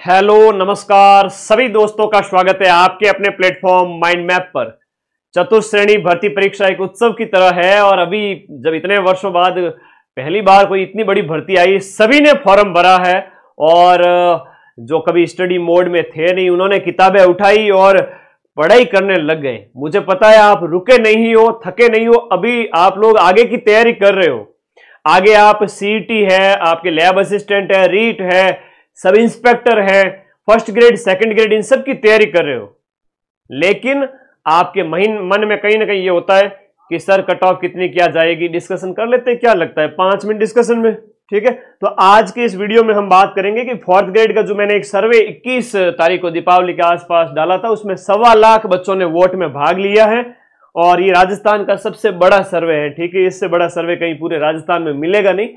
Hello नमस्कार सभी दोस्तों का स्वागत है आपके अपने प्लेटफॉर्म माइंड मैप पर। चतुश्रेणी भर्ती परीक्षा एक उत्सव की तरह है और अभी जब इतने वर्षों बाद पहली बार कोई इतनी बड़ी भर्ती आई, सभी ने फॉर्म भरा है और जो कभी स्टडी मोड में थे नहीं, उन्होंने किताबें उठाई और पढ़ाई करने लग गए। मुझे पता है आप रुके नहीं हो, थके नहीं हो, अभी आप लोग आगे की तैयारी कर रहे हो। आगे आप सीईटी है, आपके लैब असिस्टेंट है, रीट है, सब इंस्पेक्टर है, फर्स्ट ग्रेड सेकंड ग्रेड, इन सब की तैयारी कर रहे हो। लेकिन आपके मन में कहीं ना कहीं ये होता है कि सर कट ऑफ कितनी क्या जाएगी, डिस्कशन कर लेते हैं, क्या लगता है 5 मिनट डिस्कशन में, ठीक है। तो आज के इस वीडियो में हम बात करेंगे कि फोर्थ ग्रेड का जो मैंने एक सर्वे 21 तारीख को दीपावली के आसपास डाला था, उसमें 1.25 लाख बच्चों ने वोट में भाग लिया है और ये राजस्थान का सबसे बड़ा सर्वे है, ठीक है। इससे बड़ा सर्वे कहीं पूरे राजस्थान में मिलेगा नहीं,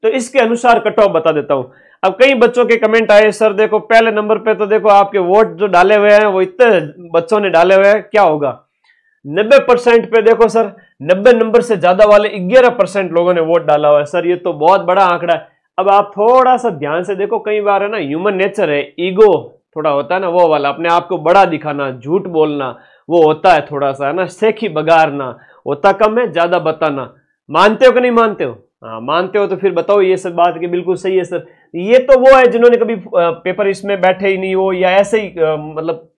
तो इसके अनुसार कट ऑफ बता देता हूं। अब कई बच्चों के कमेंट आए, सर देखो पहले नंबर पे तो देखो आपके वोट जो डाले हुए हैं वो इतने बच्चों ने डाले हुए हैं, क्या होगा। 90% पे देखो सर, 90 नंबर से ज्यादा वाले 11% लोगों ने वोट डाला हुआ है। सर ये तो बहुत बड़ा आंकड़ा है। अब आप थोड़ा सा ध्यान से देखो, कई बार है ना, ह्यूमन नेचर है, ईगो थोड़ा होता है ना, वो वाला अपने आप को बड़ा दिखाना, झूठ बोलना, वो होता है थोड़ा सा, है ना, सेखी बगारना होता कम है, ज्यादा बताना। मानते हो कि नहीं मानते हो? हाँ मानते हो तो फिर बताओ ये सब बात कि बिल्कुल सही है सर। ये तो वो है जिन्होंने कभी पेपर इसमें बैठे ही नहीं हो, या ऐसे ही मतलब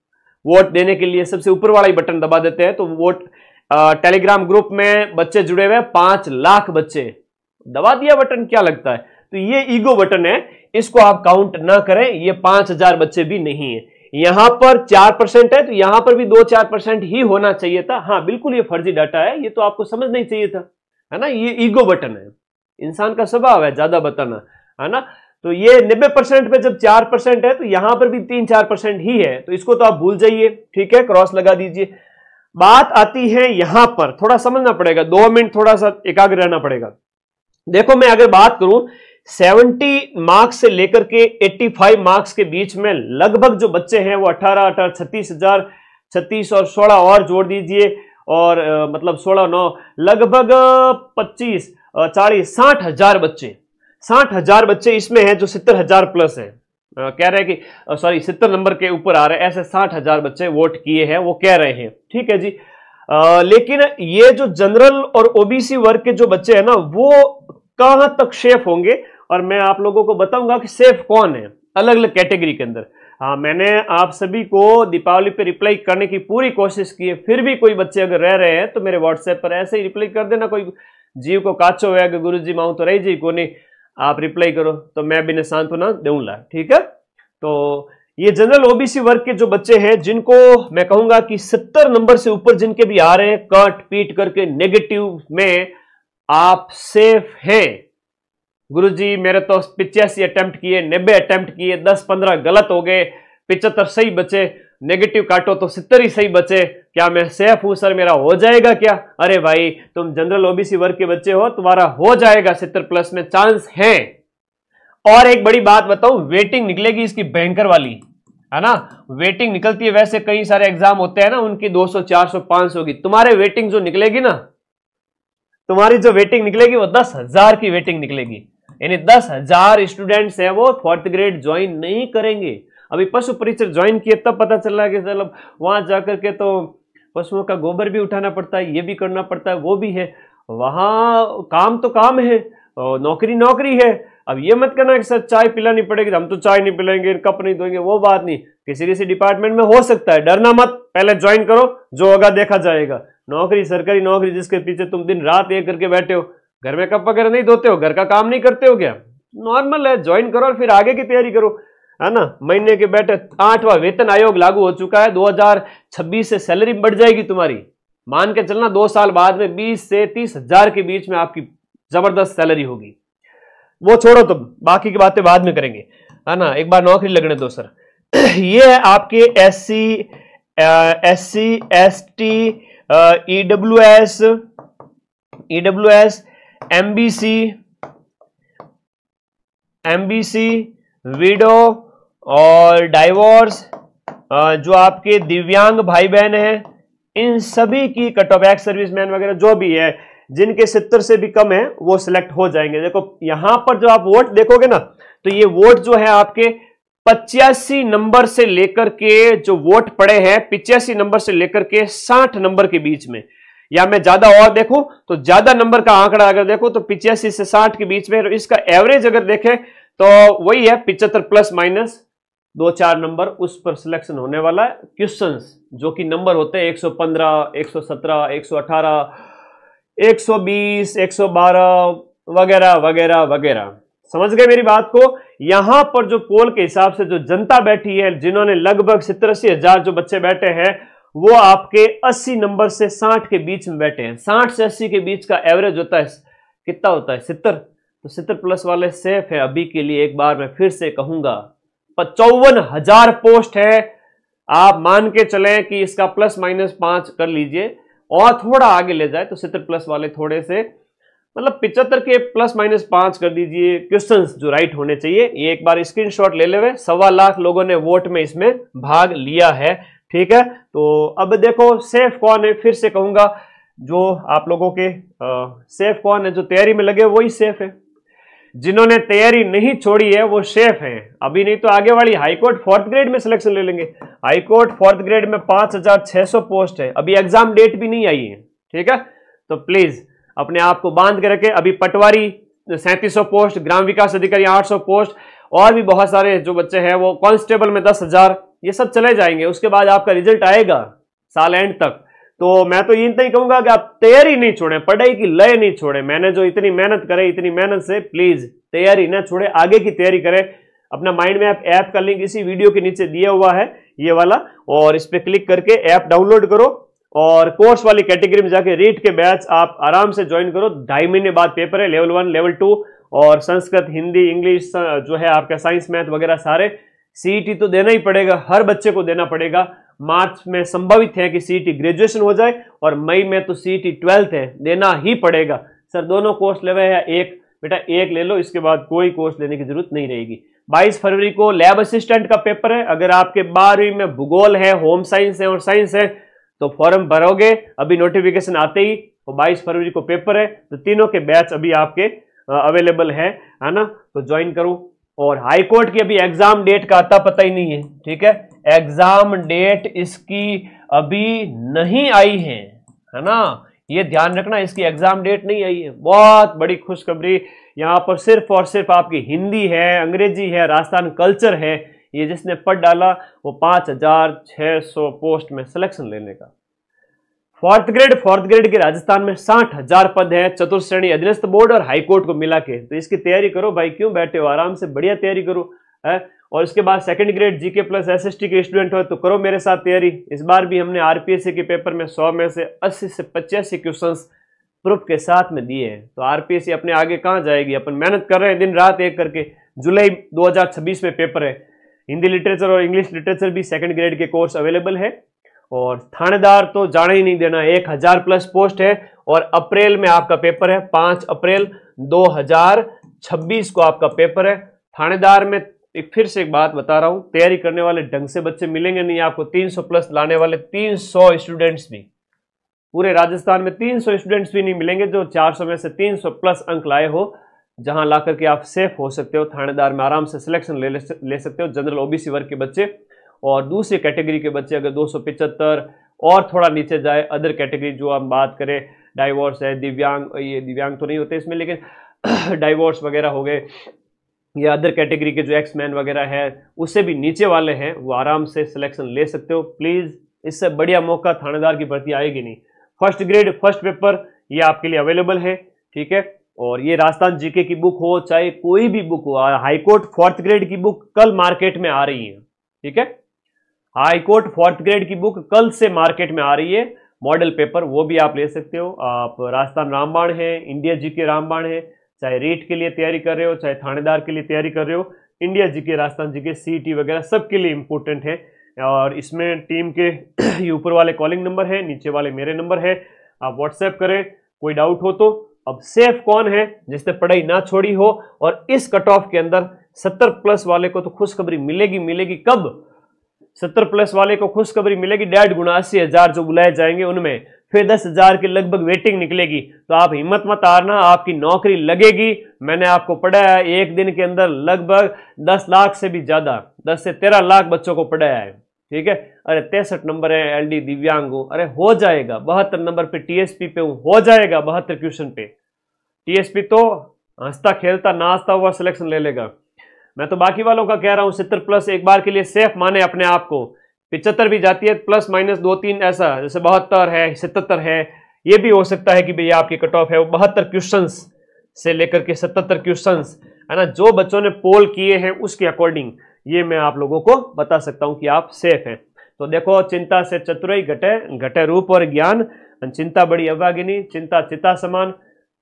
वोट देने के लिए सबसे ऊपर वाला ही बटन दबा देते हैं। तो वोट टेलीग्राम ग्रुप में बच्चे जुड़े हुए, 5 लाख बच्चे, दबा दिया बटन, क्या लगता है। तो ये ईगो बटन है, इसको आप काउंट ना करें। ये 5000 बच्चे भी नहीं है। यहां पर 4% है तो यहां पर भी 2-4% ही होना चाहिए था। हाँ बिल्कुल ये फर्जी डाटा है, ये तो आपको समझना ही चाहिए था, है ना। ये ईगो बटन है, इंसान का स्वभाव है ज्यादा बताना, है ना। तो ये 90% पे जब 4% है तो यहां पर भी 3-4% ही है, तो इसको तो आप भूल जाइए, ठीक है, क्रॉस लगा दीजिए। बात आती है यहां पर, थोड़ा समझना पड़ेगा, 2 मिनट थोड़ा सा एकाग्र रहना पड़ेगा। देखो मैं अगर बात करूं 70 मार्क्स से लेकर के 85 मार्क्स के बीच में लगभग जो बच्चे हैं वो 18 36 और 16 और जोड़ दीजिए, और मतलब 16 9 लगभग 25 40 60,000 बच्चे, 60,000 बच्चे इसमें हैं जो 70,000 प्लस है। कह रहे हैं कि सॉरी 70 नंबर के ऊपर आ रहे हैं, ऐसे 60,000 बच्चे वोट किए हैं, वो कह रहे हैं, ठीक है जी। लेकिन ये जो जनरल और ओबीसी वर्ग के जो बच्चे हैं ना, वो कहां तक सेफ होंगे, और मैं आप लोगों को बताऊंगा कि सेफ कौन है अलग अलग कैटेगरी के अंदर। हाँ मैंने आप सभी को दीपावली पे रिप्लाई करने की पूरी कोशिश की है, फिर भी कोई बच्चे अगर रह रहे हैं तो मेरे व्हाट्सएप पर ऐसे ही रिप्लाई कर देना। कोई जीव को काचो है कि गुरु जी माऊ तो रही जी को नहीं, आप रिप्लाई करो तो मैं भी सांत्वना दूंगा, ठीक है। तो ये जनरल ओबीसी वर्ग के जो बच्चे हैं, जिनको मैं कहूंगा कि 70 नंबर से ऊपर जिनके भी आ रहे हैं, कट पीट करके नेगेटिव में आप सेफ हैं। गुरुजी मेरे तो 85 अटेम्प्ट किए, 90 अटेम्प्ट किए, 10-15 गलत हो गए, 75 सही बचे, नेगेटिव काटो तो 70 ही सही बचे, क्या मैं सेफ हूं सर, मेरा हो जाएगा क्या? अरे भाई तुम जनरल ओबीसी वर्ग के बच्चे हो, तुम्हारा हो जाएगा 70 प्लस में चांस है। और एक बड़ी बात बताऊं, वेटिंग निकलेगी इसकी भयंकर वाली, है ना। वेटिंग निकलती है, वैसे कई सारे एग्जाम होते हैं ना, उनकी 200 400 500 की, तुम्हारे वेटिंग जो निकलेगी ना, तुम्हारी जो वेटिंग निकलेगी वो 10,000 की वेटिंग निकलेगी। यानी 10,000 स्टूडेंट्स हैं वो फोर्थ ग्रेड ज्वाइन नहीं करेंगे। अभी पशु परीक्षक ज्वाइन किए तब पता चल रहा है कि चलो वहां जाकर के तो पशुओं का गोबर भी उठाना पड़ता है, ये भी करना पड़ता है, वो भी है, वहां काम तो काम है, नौकरी नौकरी है। अब ये मत करना कि सर चाय पिलानी पड़ेगी, हम तो चाय नहीं पिलाएंगे, कप नहीं धोएंगे, वो बात नहीं। किसी किसी डिपार्टमेंट में हो सकता है, डरना मत, पहले ज्वाइन करो, जो होगा देखा जाएगा। नौकरी, सरकारी नौकरी जिसके पीछे तुम दिन रात एक करके बैठे हो, घर में कप वगैरह नहीं धोते हो, घर का काम नहीं करते हो क्या? नॉर्मल है, ज्वाइन करो और फिर आगे की तैयारी करो, है ना। महीने के बैठे 8वां वेतन आयोग लागू हो चुका है, 2026 से सैलरी बढ़ जाएगी तुम्हारी, मान के चलना 2 साल बाद में 20 से 30,000 के बीच में आपकी जबरदस्त सैलरी होगी। वो छोड़ो, तो बाकी की बातें बाद में करेंगे, है ना। एक बार नौकरी लगने दो सर। ये है आपके SC ST EWS MBC window और डाइवोर्स, जो आपके दिव्यांग भाई बहन हैं, इन सभी की कट ऑफ, एक्स सर्विसमैन वगैरह जो भी है, जिनके 70 से भी कम है वो सिलेक्ट हो जाएंगे। देखो यहां पर जो आप वोट देखोगे ना, तो ये वोट जो है आपके 85 नंबर से लेकर के जो वोट पड़े हैं 85 नंबर से लेकर के 60 नंबर के बीच में, या मैं ज्यादा और देखूं तो ज्यादा नंबर का आंकड़ा अगर देखो तो 85 से 60 के बीच में, इसका एवरेज अगर देखें तो वही है 75 प्लस माइनस 2-4 नंबर, उस पर सिलेक्शन होने वाला है क्वेश्चंस, जो कि नंबर होते हैं 115, 117, 118, 120, 112 वगैरह वगैरह वगैरह। समझ गए मेरी बात को? यहां पर जो पोल के हिसाब से जो जनता बैठी है, जिन्होंने लगभग 70-80 हजार जो बच्चे बैठे हैं, वो आपके 80 नंबर से 60 के बीच में बैठे हैं। 60 से 80 के बीच का एवरेज होता है, कितना होता है? 70। तो 70 प्लस वाले सेफ है अभी के लिए। एक बार मैं फिर से कहूंगा 55,000 पोस्ट है। आप मान के चलें कि इसका प्लस माइनस 5 कर लीजिए और थोड़ा आगे ले जाए तो 70 प्लस वाले थोड़े से, मतलब 75 के प्लस माइनस 5 कर दीजिए क्वेश्चंस जो राइट होने चाहिए। ये एक बार स्क्रीनशॉट ले लेवे। 1.25 लाख लोगों ने वोट में इसमें भाग लिया है, ठीक है। तो अब देखो सेफ कौन है, फिर से कहूंगा जो आप लोगों के सेफ कौन है, जो तैयारी में लगे वही सेफ है। जिन्होंने तैयारी नहीं छोड़ी है वो सेफ है अभी, नहीं तो आगे वाली हाईकोर्ट 4th ग्रेड में सिलेक्शन ले लेंगे। हाईकोर्ट 4th ग्रेड में 5,600 पोस्ट है, अभी एग्जाम डेट भी नहीं आई है, ठीक है। तो प्लीज अपने आप को बांध के रखें। अभी पटवारी 3700 पोस्ट, ग्राम विकास अधिकारी 800 पोस्ट, और भी बहुत सारे जो बच्चे हैं वो कांस्टेबल में 10,000, ये सब चले जाएंगे। उसके बाद आपका रिजल्ट आएगा साल एंड तक। तो मैं तो ये नहीं कहूंगा कि आप तैयारी नहीं छोड़ें, पढ़ाई की लय नहीं छोड़ें। मैंने जो इतनी मेहनत करे, इतनी मेहनत से प्लीज तैयारी ना छोड़े, आगे की तैयारी करें। अपना माइंड मैप ऐप का लिंक इसी वीडियो के नीचे दिया हुआ है, ये वाला, और इस पे क्लिक करके ऐप डाउनलोड करो और कोर्स वाली कैटेगरी में जाके रीट के बैच आप आराम से ज्वाइन करो। 2.5 महीने बाद पेपर है, लेवल 1, लेवल 2, और संस्कृत, हिंदी, इंग्लिश जो है आपका साइंस, मैथ वगैरह सारे। सीईटी तो देना ही पड़ेगा, हर बच्चे को देना पड़ेगा। मार्च में संभावित है कि सीईटी ग्रेजुएशन हो जाए, और मई में तो सीईटी 12th है, देना ही पड़ेगा। सर दोनों कोर्स लेवे या एक? बेटा एक ले लो, इसके बाद कोई कोर्स लेने की जरूरत नहीं रहेगी। 22 फरवरी को लैब असिस्टेंट का पेपर है। अगर आपके 12वीं में भूगोल है, होम साइंस है और साइंस है तो फॉर्म भरोगे, अभी नोटिफिकेशन आते ही। तो 22 फरवरी को पेपर है, तो तीनों के बैच अभी आपके अवेलेबल है ना, तो ज्वाइन करो। और हाई कोर्ट की अभी एग्जाम डेट का अता पता ही नहीं है, ठीक है। एग्जाम डेट इसकी अभी नहीं आई है ना, ये ध्यान रखना, इसकी एग्जाम डेट नहीं आई है। बहुत बड़ी खुशखबरी, यहाँ पर सिर्फ और सिर्फ आपकी हिंदी है, अंग्रेजी है, राजस्थान कल्चर है, ये जिसने पढ़ डाला वो 5,600 पोस्ट में सिलेक्शन लेने का। 4th ग्रेड के राजस्थान में 60,000 पद है, चतुर्थ श्रेणी अधीनस्थ बोर्ड और हाईकोर्ट को मिला के। तो इसकी तैयारी करो भाई, क्यों बैठे हो, आराम से बढ़िया तैयारी करो है। और इसके बाद 2nd grade GK plus SST के स्टूडेंट हो तो करो मेरे साथ तैयारी। इस बार भी हमने आरपीएससी के पेपर में 100 में से 80 से 85 क्वेश्चंस प्रूफ के साथ में दिए हैं। तो आरपीएससी अपने आगे कहाँ जाएगी, अपन मेहनत कर रहे हैं दिन रात एक करके। जुलाई 2026 में पेपर है। हिंदी लिटरेचर और इंग्लिश लिटरेचर भी 2nd ग्रेड के कोर्स अवेलेबल है। और थानेदार तो जाने ही नहीं देना, 1000 प्लस पोस्ट है। और अप्रैल में आपका पेपर है, 5 अप्रैल 2026 को आपका पेपर है। थानेदार में फिर से एक बात बता रहा हूं, तैयारी करने वाले ढंग से बच्चे मिलेंगे नहीं आपको। 300 प्लस लाने वाले 300 स्टूडेंट्स भी, पूरे राजस्थान में 300 स्टूडेंट्स भी नहीं मिलेंगे जो 400 में से 300 प्लस अंक लाए हो, जहां ला करके आप सेफ हो सकते हो। थानेदार में आराम से सिलेक्शन ले सकते हो। जनरल ओबीसी वर्ग के बच्चे और दूसरी कैटेगरी के बच्चे अगर 275 और थोड़ा नीचे जाए, अदर कैटेगरी जो हम बात करें, डाइवोर्स है, दिव्यांग, ये दिव्यांग तो नहीं होते इसमें, लेकिन डाइवोर्स वगैरह हो गए, या अदर कैटेगरी के जो एक्समैन वगैरह है, उससे भी नीचे वाले हैं, वो आराम से सिलेक्शन ले सकते हो। प्लीज, इससे बढ़िया मौका थानेदार की भर्ती आएगी नहीं। 1st ग्रेड फर्स्ट पेपर ये आपके लिए अवेलेबल है, ठीक है। और ये राजस्थान जीके की बुक हो, चाहे कोई भी बुक हो, हाईकोर्ट 4th ग्रेड की बुक कल मार्केट में आ रही है, ठीक है। हाईकोर्ट 4th ग्रेड की बुक कल से मार्केट में आ रही है, मॉडल पेपर, वो भी आप ले सकते हो। आप राजस्थान रामबाण है, इंडिया जीके रामबाण है, चाहे रीट के लिए तैयारी कर रहे हो, चाहे थानेदार के लिए तैयारी कर रहे हो, India GK, Rajasthan GK, CET वगैरह सबके लिए इंपॉर्टेंट है। और इसमें टीम के ऊपर वाले कॉलिंग नंबर है, नीचे वाले मेरे नंबर है, आप व्हाट्सएप करें कोई डाउट हो तो। अब सेफ कौन है, जिसने पढ़ाई ना छोड़ी हो और इस कट ऑफ के अंदर 70 प्लस वाले को तो खुशखबरी मिलेगी। कब 70 प्लस वाले को खुशखबरी मिलेगी? 1.5 गुना 80,000 जो बुलाए जाएंगे उनमें। फिर 10,000 के लगभग वेटिंग निकलेगी। तो आप हिम्मत मत हारना, आपकी नौकरी लगेगी। मैंने आपको पढ़ाया है एक दिन के अंदर लगभग 10 लाख से भी ज्यादा, 10 से 13 लाख बच्चों को पढ़ाया है, ठीक है। अरे 63 नंबर है एलडी दिव्यांग हूं, अरे हो जाएगा। 72 नंबर पे टीएसपी पे हूं, हो जाएगा। 72 क्वेश्चन पे टीएसपी तो हंसता खेलता नाचता हुआ सिलेक्शन ले लेगा। मैं तो बाकी वालों का कह रहा हूं 70 प्लस एक बार के लिए सेफ माने अपने आप को। 75 भी जाती है, प्लस माइनस 2-3 ऐसा, जैसे 72 है, 77 है, ये भी हो सकता है कि भैया आपकी कट ऑफ है वो 72 क्वेश्चंस से लेकर के 77 क्वेश्चंस, है ना। जो बच्चों ने पोल किए हैं उसके अकॉर्डिंग ये मैं आप लोगों को बता सकता हूं कि आप सेफ हैं। तो देखो, चिंता से चतुराई घटे, घटे रूप और ज्ञान, चिंता बड़ी अभागिनी, चिंता चिता समान।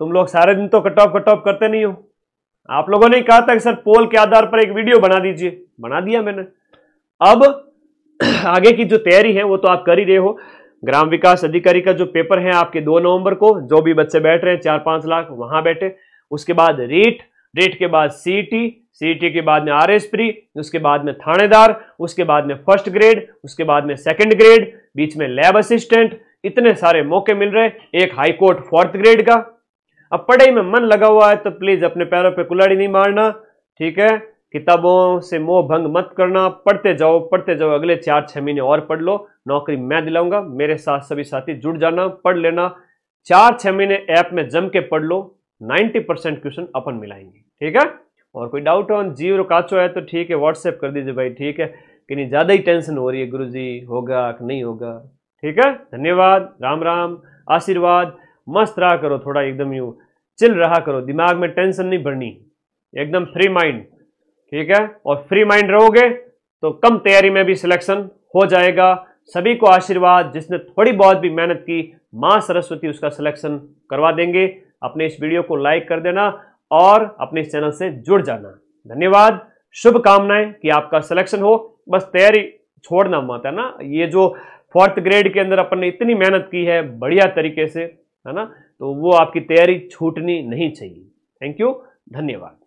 तुम लोग सारे दिन तो कट ऑफ करते नहीं हो। आप लोगों ने कहा था कि सर पोल के आधार पर एक वीडियो बना दीजिए, बना दिया मैंने। अब आगे की जो तैयारी है वो तो आप कर ही रहे हो। ग्राम विकास अधिकारी का जो पेपर है आपके 2 नवंबर को, जो भी बच्चे बैठ रहे हैं 4-5 लाख वहां बैठे। उसके बाद रीट के बाद सीईटी के बाद में आरएस प्री, उसके बाद में थानेदार, उसके बाद में फर्स्ट ग्रेड, उसके बाद में सेकंड ग्रेड, बीच में लैब असिस्टेंट। इतने सारे मौके मिल रहे, एक हाईकोर्ट 4th ग्रेड का। अब पढ़ाई में मन लगा हुआ है तो प्लीज अपने पैरों पे कुल्हाड़ी नहीं मारना, ठीक है। किताबों से मोह भंग मत करना, पढ़ते जाओ। अगले 4-6 महीने और पढ़ लो, नौकरी मैं दिलाऊंगा। मेरे साथ सभी साथी जुड़ जाना, पढ़ लेना। 4-6 महीने ऐप में जम के पढ़ लो, 90% क्वेश्चन अपन मिलाएंगे, ठीक है। और कोई डाउट हो जीव काचो है तो ठीक है, व्हाट्सएप कर दीजिए भाई, ठीक है। कि नहीं ज्यादा ही टेंशन हो रही है गुरुजी, होगा कि नहीं होगा, ठीक है। धन्यवाद, राम राम, आशीर्वाद। मस्त रहा करो, थोड़ा एकदम यूं चिल रहा करो, दिमाग में टेंशन नहीं भरनी, एकदम फ्री माइंड, ठीक है। और फ्री माइंड रहोगे तो कम तैयारी में भी सिलेक्शन हो जाएगा। सभी को आशीर्वाद, जिसने थोड़ी बहुत भी मेहनत की, मां सरस्वती उसका सिलेक्शन करवा देंगे। अपने इस वीडियो को लाइक कर देना और अपने इस चैनल से जुड़ जाना। धन्यवाद, शुभकामनाएं कि आपका सिलेक्शन हो। बस तैयारी छोड़ना मत, है ना। ये जो 4th ग्रेड के अंदर अपन ने इतनी मेहनत की है बढ़िया तरीके से, है ना, तो वो आपकी तैयारी छूटनी नहीं चाहिए। थैंक यू, धन्यवाद।